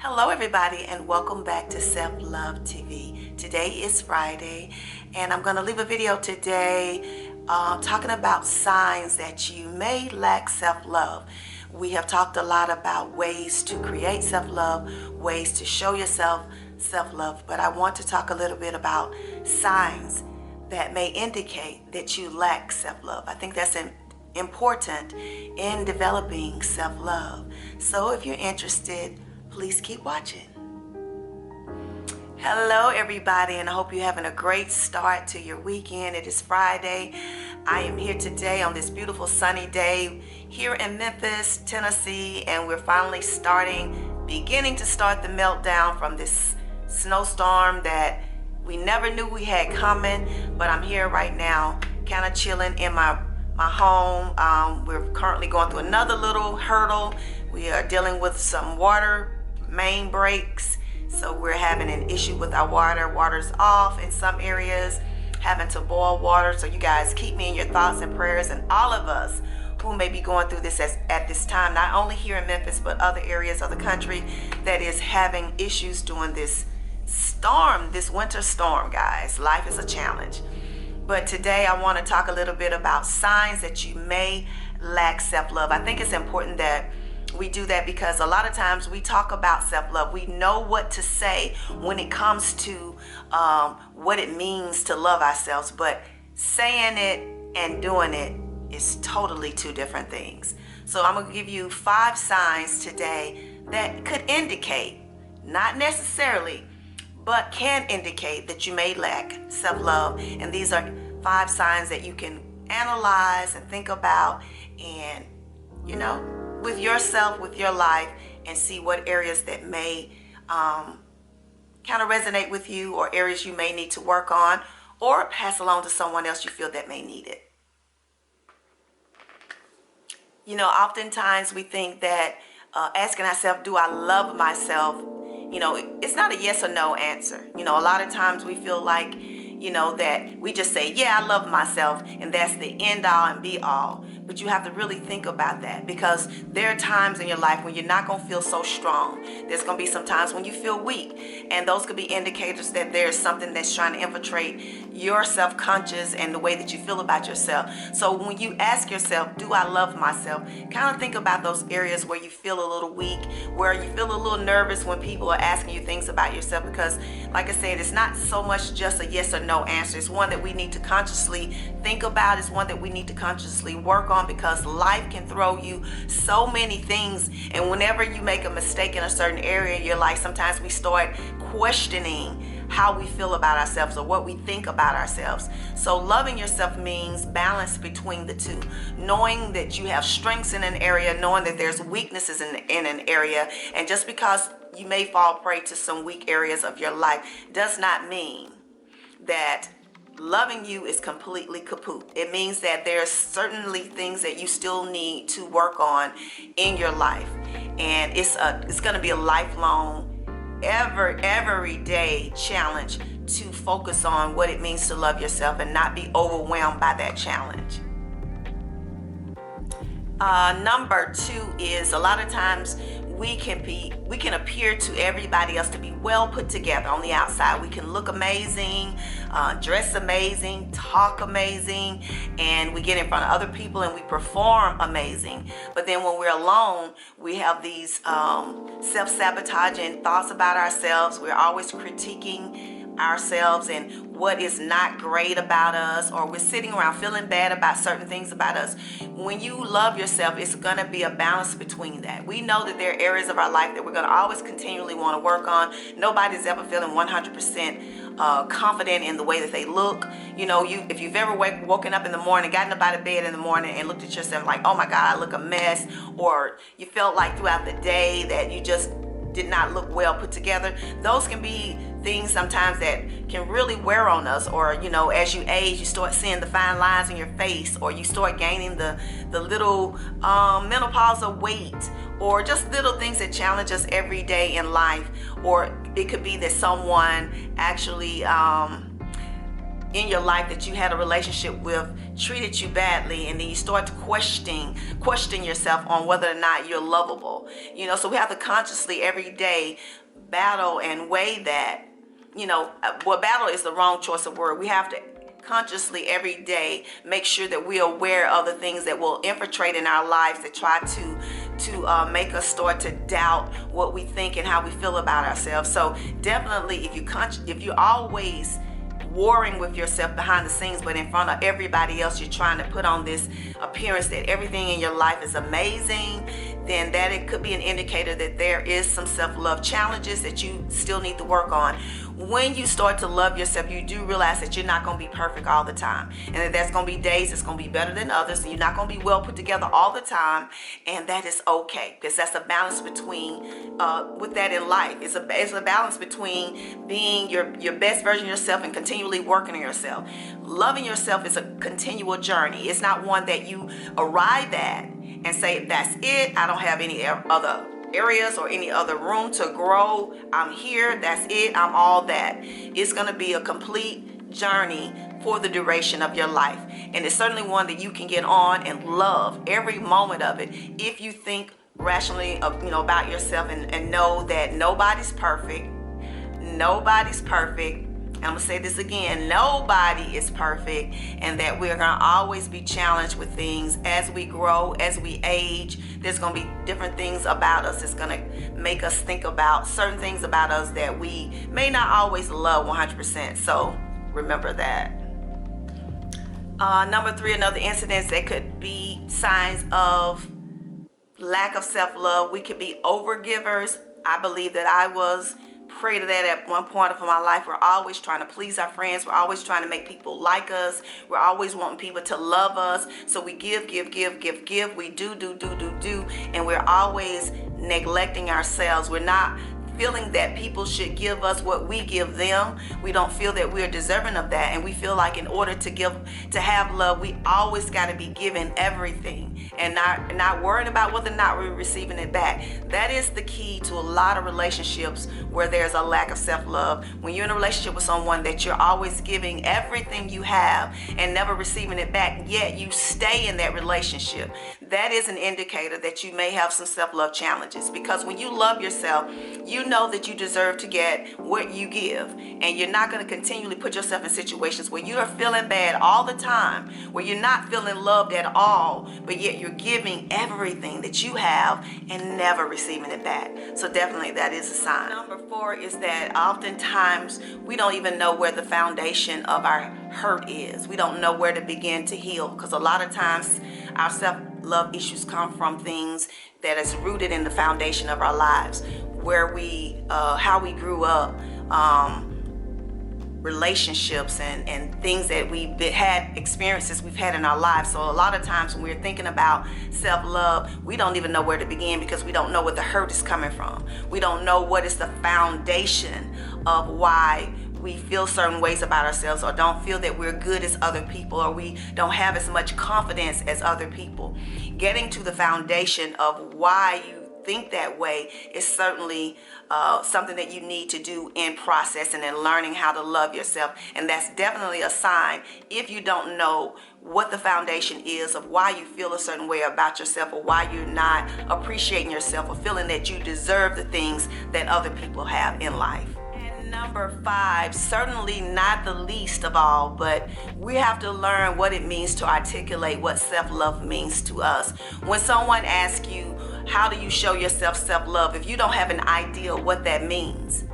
Hello everybody and welcome back to Self-Love TV. Today is Friday and I'm going to leave a video today talking about signs that you may lack self-love. We have talked a lot about ways to create self-love, ways to show yourself self-love, but I want to talk a little bit about signs that may indicate that you lack self-love. I think that's important in developing self-love. So if you're interested, please keep watching. Hello everybody, and I hope you're having a great start to your weekend. It is Friday. I am here today on this beautiful sunny day here in Memphis, Tennessee, and we're finally beginning to start the meltdown from this snowstorm that we never knew we had coming. But I'm here right now kind of chilling in my home. We're currently going through another little hurdle. We are dealing with some water main breaks, so we're having an issue with our water's off in some areas, having to boil water. So you guys keep me in your thoughts and prayers, and all of us who may be going through this at this time, not only here in Memphis but other areas of the country that is having issues during this storm, this winter storm. Guys, life is a challenge. But today I want to talk a little bit about signs that you may lack self-love. I think it's important that we do that because a lot of times we talk about self-love. We know what to say when it comes to what it means to love ourselves, but saying it and doing it is totally two different things. So I'm going to give you 5 signs today that could indicate, not necessarily, but can indicate that you may lack self-love. And these are 5 signs that you can analyze and think about and, with yourself, with your life, and see what areas that may kind of resonate with you, or areas you may need to work on, or pass along to someone else you feel that may need it. Oftentimes we think that asking ourselves, do I love myself? It's not a yes or no answer. A lot of times we feel like, that we just say, yeah, I love myself, and that's the end all and be all. But you have to really think about that, because there are times in your life when you're not going to feel so strong. There's going to be some times when you feel weak, and those could be indicators that there's something that's trying to infiltrate your self-conscious and the way that you feel about yourself. So when you ask yourself, do I love myself? Kind of think about those areas where you feel a little weak, where you feel a little nervous when people are asking you things about yourself, because like I said, it's not so much just a yes or no answer. It's one that we need to consciously think about. It's one that we need to consciously work on, because life can throw you so many things, and whenever you make a mistake in a certain area in your life, sometimes we start questioning how we feel about ourselves or what we think about ourselves. So loving yourself means balance between the two, knowing that you have strengths in an area, knowing that there's weaknesses in an area. And just because you may fall prey to some weak areas of your life does not mean that loving you is completely kaput. It means that there's certainly things that you still need to work on in your life, and it's going to be a lifelong, everyday challenge to focus on what it means to love yourself and not be overwhelmed by that challenge. Number 2 is, a lot of times we can appear to everybody else to be well put together on the outside. We can look amazing, dress amazing, talk amazing, and we get in front of other people and we perform amazing. But then when we're alone, we have these self-sabotaging thoughts about ourselves. We're always critiquing ourselves and what is not great about us, or we're sitting around feeling bad about certain things about us. When you love yourself, it's going to be a balance between that. We know that there are areas of our life that we're going to always continually want to work on. Nobody's ever feeling 100% confident in the way that they look. If you've ever woken up in the morning, gotten up out of bed in the morning and looked at yourself like, oh my God, I look a mess, or you felt like throughout the day that you just did not look well put together, those can be things sometimes that can really wear on us. Or as you age, you start seeing the fine lines in your face, or you start gaining the little menopausal weight, or just little things that challenge us every day in life. Or it could be that someone actually in your life that you had a relationship with treated you badly, and then you start to question yourself on whether or not you're lovable. So we have to consciously every day battle and weigh that. Battle is the wrong choice of word. We have to consciously every day make sure that we're aware of the things that will infiltrate in our lives that try to make us start to doubt what we think and how we feel about ourselves. So definitely, if you always warring with yourself behind the scenes, but in front of everybody else you're trying to put on this appearance that everything in your life is amazing, then that it could be an indicator that there is some self-love challenges that you still need to work on. When you start to love yourself, you do realize that you're not going to be perfect all the time, and that there's going to be days that's going to be better than others, and you're not going to be well put together all the time, and that is okay, because that's a balance between with that in life. It's a balance between being your best version of yourself and continually working on yourself. Loving yourself is a continual journey. It's not one that you arrive at and say, that's it, I don't have any other areas or any other room to grow. I'm here, that's it, I'm all that. It's going to be a complete journey for the duration of your life, and it's certainly one that you can get on and love every moment of it if you think rationally about yourself and know that nobody's perfect. I'm gonna say this again, nobody is perfect, and that we're gonna always be challenged with things as we grow, as we age. There's gonna be different things about us that's gonna make us think about certain things about us that we may not always love 100%. So remember that. Number 3, another incident that could be signs of lack of self-love. We could be overgivers. I believe that I was prey to that at one point of my life. We're always trying to please our friends. We're always trying to make people like us. We're always wanting people to love us. So we give. We do. And we're always neglecting ourselves. We're not feeling that people should give us what we give them. We don't feel that we're deserving of that, and we feel like in order to have love, we always got to be given everything and not worrying about whether or not we're receiving it back. That is the key to a lot of relationships where there's a lack of self-love. When you're in a relationship with someone that you're always giving everything you have and never receiving it back, yet you stay in that relationship, that is an indicator that you may have some self-love challenges. Because when you love yourself, you know that you deserve to get what you give, and you're not going to continually put yourself in situations where you are feeling bad all the time, where you're not feeling loved at all, but yet you're giving everything that you have and never receiving it back. So definitely that is a sign. Number 4 is that oftentimes we don't even know where the foundation of our hurt is. We don't know where to begin to heal, because a lot of times our self-love issues come from things that is rooted in the foundation of our lives, where how we grew up, relationships and things that we've had, experiences we've had in our lives. So a lot of times when we're thinking about self-love, we don't even know where to begin, because we don't know where the hurt is coming from. We don't know what is the foundation of why we feel certain ways about ourselves, or don't feel that we're good as other people, or we don't have as much confidence as other people. Getting to the foundation of why you think that way is certainly something that you need to do in processing and learning how to love yourself. And that's definitely a sign if you don't know what the foundation is of why you feel a certain way about yourself, or why you're not appreciating yourself, or feeling that you deserve the things that other people have in life. Number 5, certainly not the least of all, but we have to learn what it means to articulate what self-love means to us. When someone asks you, how do you show yourself self-love? If you don't have an idea what that means,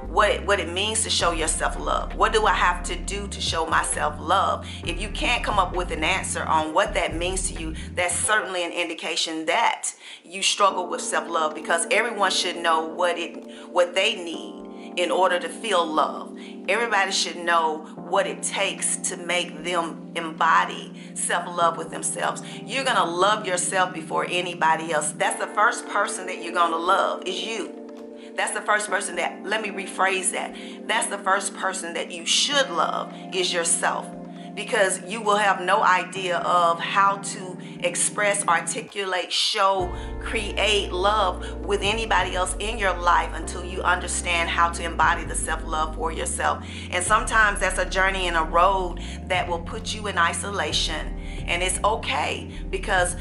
what it means to show yourself love, what do I have to do to show myself love? If you can't come up with an answer on what that means to you, that's certainly an indication that you struggle with self-love, because everyone should know what they need in order to feel love. Everybody should know what it takes to make them embody self-love with themselves. You're going to love yourself before anybody else. That's the first person that you're going to love is you. That's the first person that, let me rephrase that. That's the first person that you should love is yourself, because you will have no idea of how to express, articulate, show, create love with anybody else in your life until you understand how to embody the self-love for yourself. And sometimes that's a journey and a road that will put you in isolation. And it's okay, because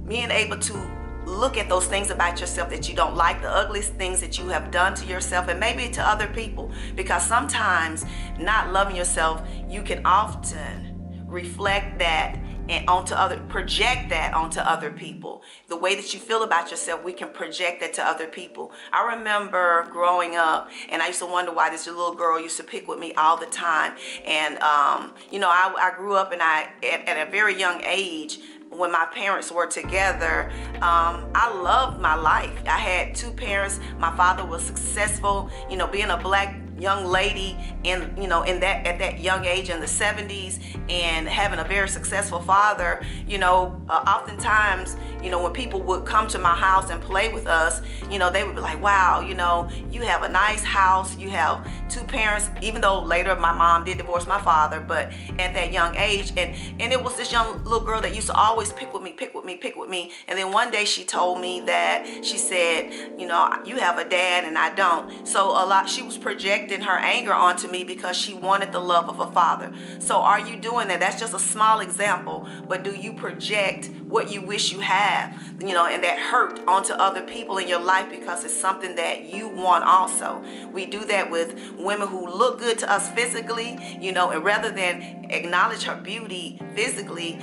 being able to look at those things about yourself that you don't like, the ugliest things that you have done to yourself and maybe to other people, because sometimes not loving yourself, you can often reflect that and project that onto other people. The way that you feel about yourself, we can project that to other people. I remember growing up, and I used to wonder why this little girl used to pick with me all the time. And I grew up, and at a very young age, when my parents were together, I loved my life. I had two parents. My father was successful, being a black young lady at that young age in the 70s, and having a very successful father. Oftentimes, when people would come to my house and play with us, they would be like, wow, you have a nice house, you have two parents, even though later my mom did divorce my father, but at that young age, and it was this young little girl that used to always pick with me. And then one day she told me that, she said, you have a dad and I don't. So she was projecting her anger onto me because she wanted the love of a father. So are you doing that? That's just a small example, but do you project what you wish you have, and that hurt onto other people in your life because it's something that you want also? We do that with women who look good to us physically, and rather than acknowledge her beauty physically,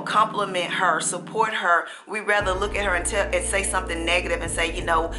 compliment her, support her, we rather look at her and say something negative and say,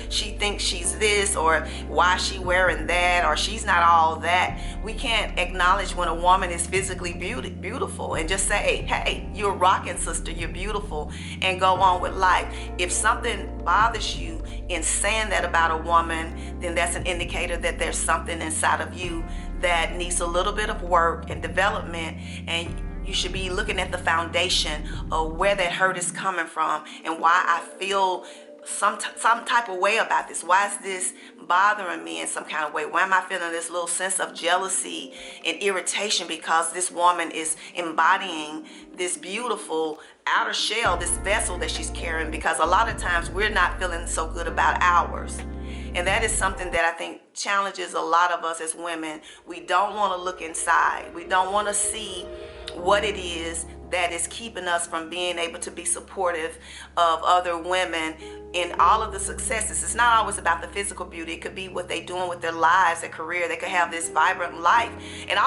she thinks she's this, or why is she wearing that, or she's not all that. We can't acknowledge when a woman is physically beautiful and just say, hey, you're rocking, sister, you're beautiful, and go on with life. If something bothers you in saying that about a woman, then that's an indicator that there's something inside of you that needs a little bit of work and development, and you should be looking at the foundation of where that hurt is coming from and why I feel some type of way about this. Why is this bothering me in some kind of way? Why am I feeling this little sense of jealousy and irritation because this woman is embodying this beautiful outer shell, this vessel that she's carrying? Because a lot of times we're not feeling so good about ours. And that is something that I think challenges a lot of us as women. We don't want to look inside. We don't want to see what it is that is keeping us from being able to be supportive of other women in all of the successes. It's not always about the physical beauty. It could be what they're doing with their lives, their career. They could have this vibrant life. And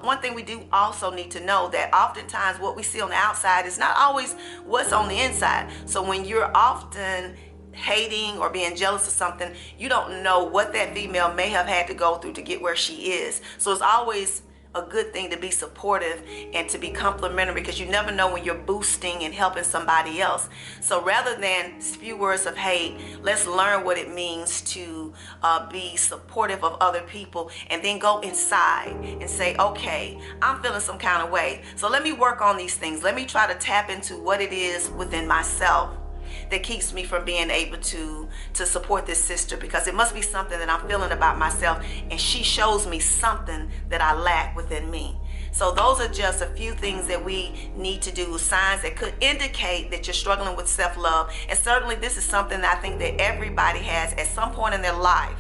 one thing we do also need to know, that oftentimes what we see on the outside is not always what's on the inside. So when you're often hating or being jealous of something, you don't know what that female may have had to go through to get where she is. So it's always a good thing to be supportive and to be complimentary, because you never know when you're boosting and helping somebody else. So rather than spew words of hate, let's learn what it means to be supportive of other people, and then go inside and say, okay, I'm feeling some kind of way, so let me work on these things. Let me try to tap into what it is within myself that keeps me from being able to support this sister, because it must be something that I'm feeling about myself, and she shows me something that I lack within me. So those are just a few things that we need to do, signs that could indicate that you're struggling with self-love. And certainly this is something that I think that everybody has at some point in their life.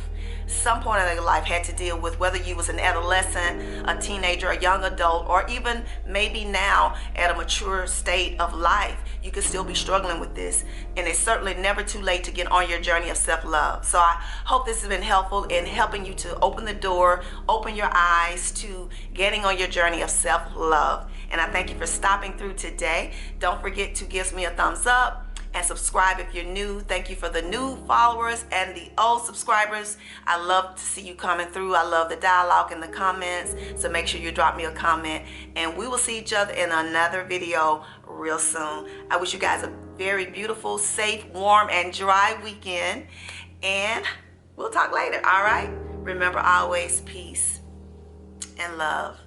Had to deal with, whether you was an adolescent, a teenager, a young adult, or even maybe now at a mature state of life, you could still be struggling with this. And it's certainly never too late to get on your journey of self-love. So I hope this has been helpful in helping you to open the door, open your eyes to getting on your journey of self-love. And I thank you for stopping through today. Don't forget to give me a thumbs up and subscribe if you're new. Thank you for the new followers and the old subscribers. I love to see you coming through. I love the dialogue in the comments. So make sure you drop me a comment, and we will see each other in another video real soon. I wish you guys a very beautiful, safe, warm, and dry weekend, and we'll talk later. All right? Remember, always peace and love.